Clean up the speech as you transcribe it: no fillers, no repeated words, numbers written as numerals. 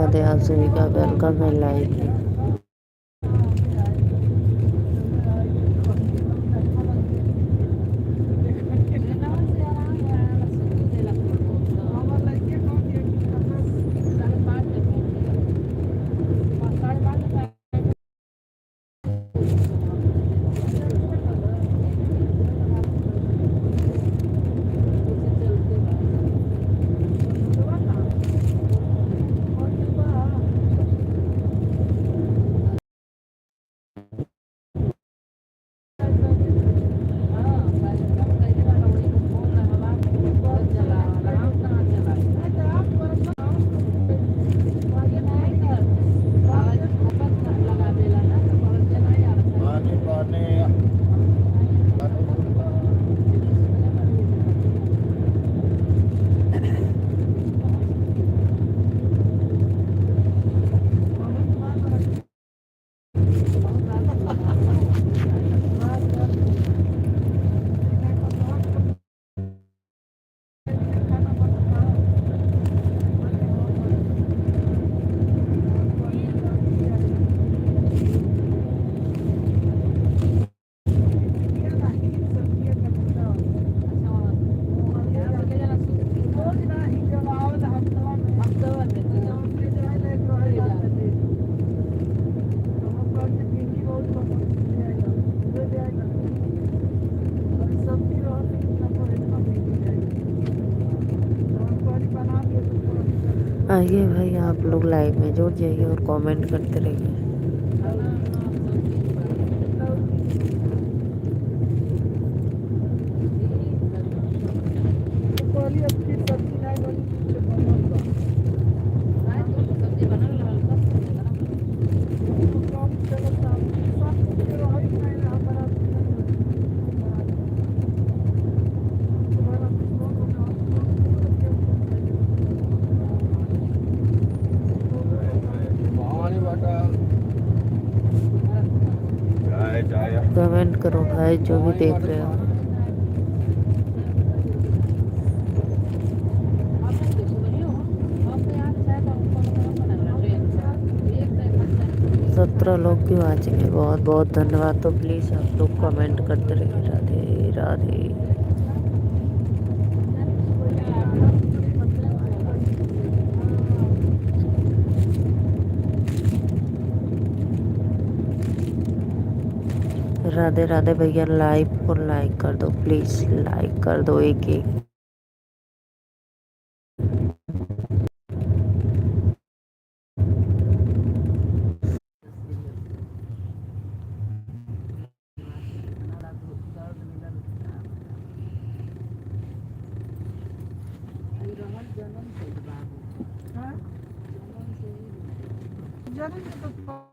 राधे, आप सभी का वेलकम है लाइव में। आइए भाई, आप लोग लाइव में जुड़ जाइए और कमेंट करते रहिए। कमेंट करो भाई, जो भी देख रहे हो। सत्रह लोग क्यों आ चुके, बहुत बहुत धन्यवाद। तो प्लीज़ आप लोग कमेंट करते रहिए। राधे राधे। राधे राधे भैया, लाइव को लाइक कर दो प्लीज़, लाइक कर दो एक एक। जन्म